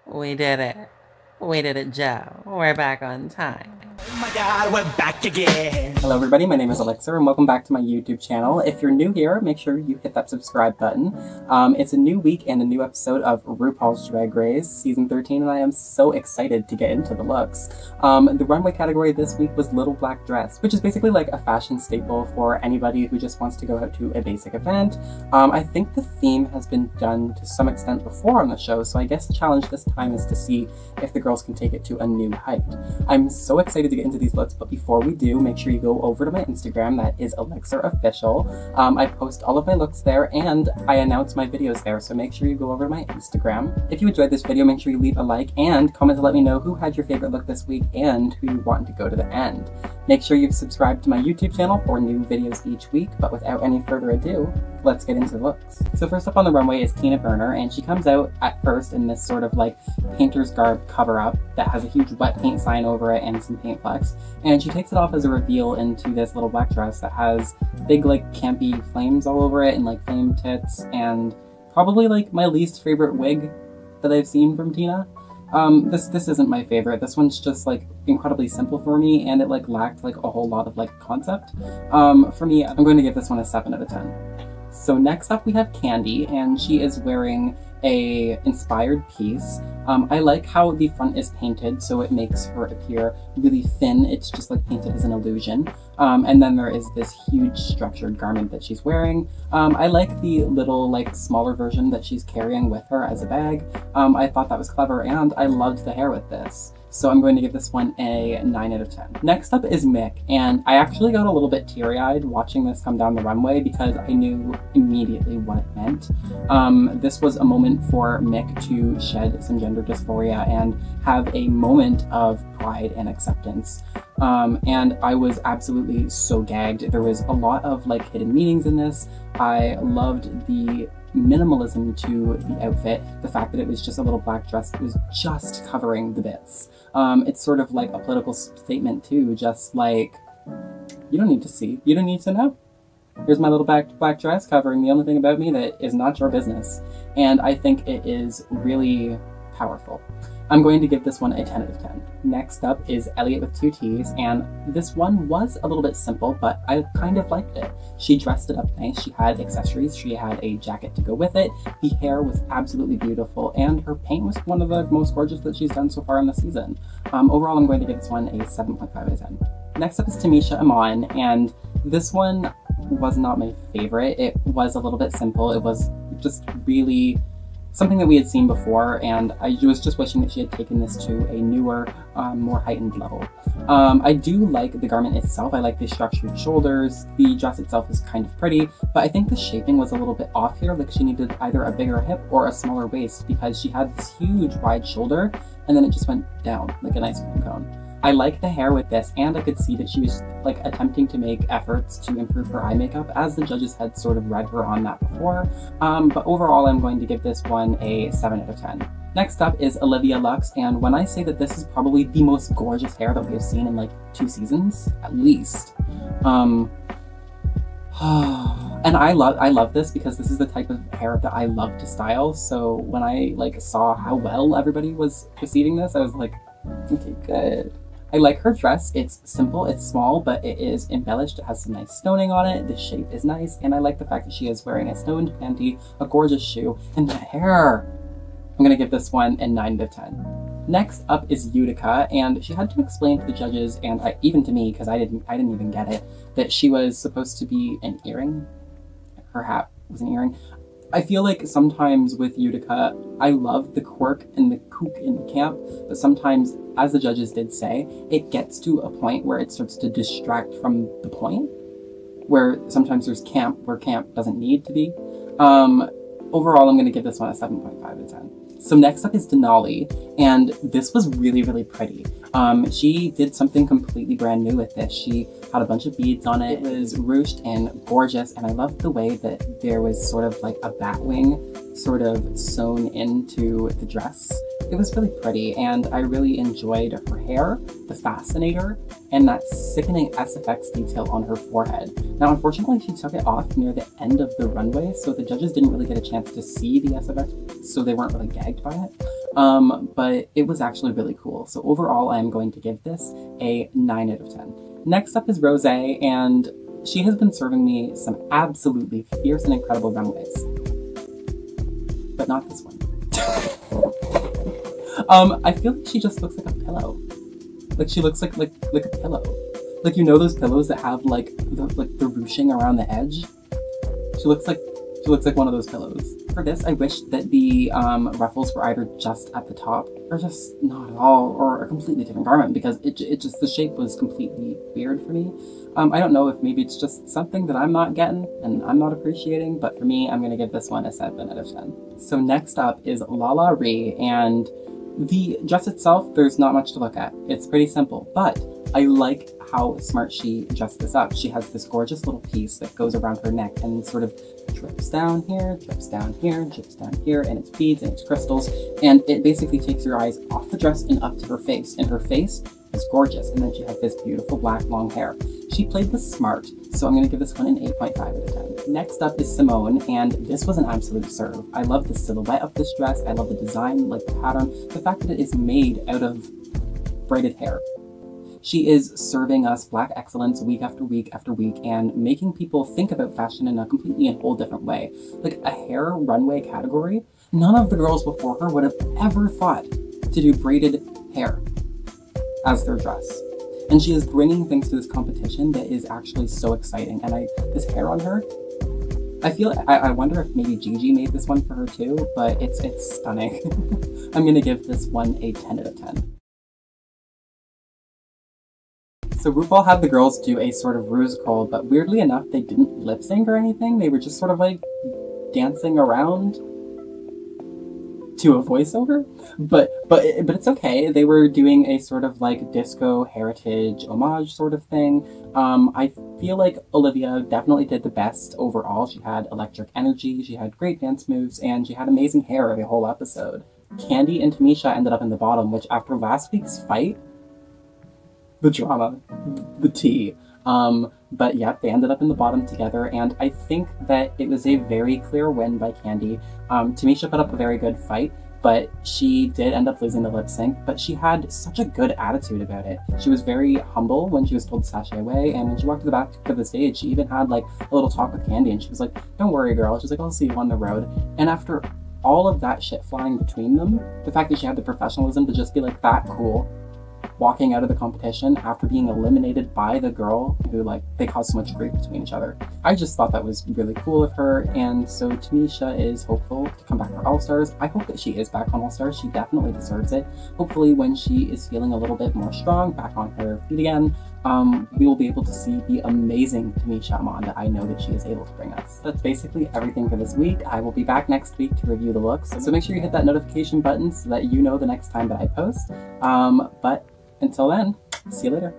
We did it. We did it, Joe. We're back on time. Oh my god, we're back again! Hello everybody, my name is Elixxirr and welcome back to my YouTube channel. If you're new here, make sure you hit that subscribe button. It's a new week and a new episode of RuPaul's Drag Race Season 13 and I am so excited to get into the looks. The runway category this week was Little Black Dress, which is basically like a fashion staple for anybody who just wants to go out to a basic event. I think the theme has been done to some extent before on the show, so I guess the challenge this time is to see if the girls can take it to a new height. I'm so excited to get into these looks, but before we do, make sure you go over to my Instagram, that is Elixxirr Official. I post all of my looks there and I announce my videos there, so make sure you go over to my Instagram. If you enjoyed this video, make sure you leave a like and comment to let me know who had your favorite look this week and who you want to go to the end. Make sure you've subscribed to my YouTube channel for new videos each week, but without any further ado, let's get into the looks. So first up on the runway is Tina Burner, and she comes out at first in this sort of like painter's garb cover-up that has a huge wet paint sign over it and some paint flecks, and she takes it off as a reveal into this little black dress that has big like campy flames all over it and like flame tits, and probably like my least favorite wig that I've seen from Tina. This isn't my favorite. This one's just like incredibly simple for me, and it like lacked like a whole lot of like concept. For me, I'm going to give this one a 7 out of 10. So next up we have Candy, and she is wearing a inspired piece. I like how the front is painted, so it makes her appear really thin. It's just like painted as an illusion. And then there is this huge structured garment that she's wearing. I like the little like smaller version that she's carrying with her as a bag. I thought that was clever, and I loved the hair with this. So I'm going to give this one a 9 out of 10. Next up is Mick, and I actually got a little bit teary-eyed watching this come down the runway because I knew immediately what it meant. This was a moment for Mick to shed some gender dysphoria and have a moment of pride and acceptance. And I was absolutely so gagged. There was a lot of like hidden meanings in this. I loved the minimalism to the outfit, the fact that it was just a little black dress that was just covering the bits. It's sort of like a political statement too, just like, you don't need to see, you don't need to know. Here's my little black dress covering the only thing about me that is not your business. And I think it is really powerful. I'm going to give this one a 10 out of 10. Next up is Elliott with 2 T's, and this one was a little bit simple, but I kind of liked it. She dressed it up nice, she had accessories, she had a jacket to go with it, the hair was absolutely beautiful, and her paint was one of the most gorgeous that she's done so far in the season. Overall, I'm going to give this one a 7.5 out of 10. Next up is Tamisha Amman, and this one was not my favorite. It was a little bit simple. It was just really something that we had seen before, and I was just wishing that she had taken this to a newer, more heightened level. I do like the garment itself. I like the structured shoulders. The dress itself is kind of pretty, but I think the shaping was a little bit off here. Like she needed either a bigger hip or a smaller waist because she had this huge wide shoulder and then it just went down like an ice cream cone. I like the hair with this, and I could see that she was like attempting to make efforts to improve her eye makeup, as the judges had sort of read her on that before. But overall, I'm going to give this one a 7 out of 10. Next up is Olivia Lux, and when I say that this is probably the most gorgeous hair that we have seen in like 2 seasons, at least. And I love this because this is the type of hair that I love to style. So when I like saw how well everybody was receiving this, I was like, okay, good. I like her dress. It's simple, it's small, but it is embellished. It has some nice stoning on it. The shape is nice, and I like the fact that she is wearing a stoned panty, a gorgeous shoe, and the hair. I'm gonna give this one a 9 out of 10. Next up is Utica, and she had to explain to the judges, and even to me, because I didn't even get it, that she was supposed to be an earring. Her hat was an earring. I feel like sometimes with Utica, I love the quirk and the kook and the camp, but sometimes, as the judges did say, it gets to a point where it starts to distract from the point, where sometimes there's camp where camp doesn't need to be. Overall, I'm going to give this one a 7.5 out of 10. So next up is Denali, and this was really, really pretty. She did something completely brand new with this. She had a bunch of beads on it. It was ruched and gorgeous, and I loved the way that there was sort of like a bat wing sort of sewn into the dress. It was really pretty, and I really enjoyed her hair, the fascinator, and that sickening SFX detail on her forehead. Now, unfortunately, she took it off near the end of the runway, so the judges didn't really get a chance to see the SFX, so they weren't really gagged by it. but it was actually really cool. So overall, I'm going to give this a 9 out of 10. Next up is Rose, and she has been serving me some absolutely fierce and incredible runways. But not this one. I feel like she just looks like a pillow. Like she looks like a pillow. Like, you know those pillows that have like the ruching around the edge? She looks like one of those pillows. For this, I wish that the ruffles were either just at the top or just not at all, or a completely different garment, because it just, the shape was completely weird for me. I don't know if maybe it's just something that I'm not getting and I'm not appreciating, but for me, I'm gonna give this one a 7 out of 10. So next up is LaLaRe, and the dress itself, there's not much to look at. It's pretty simple, but I like how smart she dressed this up. She has this gorgeous little piece that goes around her neck and sort of drips down here, drips down here, drips down here, and it's beads and it's crystals, and it basically takes your eyes off the dress and up to her face, and her face is gorgeous, and then she has this beautiful black long hair. She played this smart, so I'm going to give this one an 8.5 out of 10. Next up is Symone, and this was an absolute serve. I love the silhouette of this dress, I love the design, like the pattern, the fact that it is made out of braided hair. She is serving us black excellence week after week after week, and making people think about fashion in a completely and whole different way. Like a hair runway category, none of the girls before her would have ever thought to do braided hair as their dress. And she is bringing things to this competition that is actually so exciting. And this hair on her, I wonder if maybe Gigi made this one for her too, but it's stunning. I'm gonna give this one a 10 out of 10. So RuPaul had the girls do a sort of ruse call, but weirdly enough, they didn't lip sync or anything. They were just sort of like dancing around to a voiceover, but it's okay. They were doing a sort of like disco heritage homage sort of thing. I feel like Olivia definitely did the best overall. She had electric energy, she had great dance moves, and she had amazing hair the whole episode. Candy and Tamisha ended up in the bottom, which after last week's fight, the drama, the tea. But yeah, they ended up in the bottom together, and I think that it was a very clear win by Candy. Tamisha put up a very good fight, but she did end up losing the lip sync, but she had such a good attitude about it. She was very humble when she was told to sashay away, and when she walked to the back of the stage, she even had like a little talk with Candy, and she was like, "Don't worry, girl." She's like, "I'll see you on the road." And after all of that shit flying between them, the fact that she had the professionalism to just be like that cool, walking out of the competition after being eliminated by the girl who, like, they caused so much grief between each other. I just thought that was really cool of her, and so Tamisha is hopeful to come back for All-Stars. I hope that she is back on All-Stars. She definitely deserves it. Hopefully when she is feeling a little bit more strong, back on her feet again, we will be able to see the amazing Tamisha Amman that I know that she is able to bring us. That's basically everything for this week. I will be back next week to review the looks, so make sure you hit that notification button so that you know the next time that I post. But until then, see you later.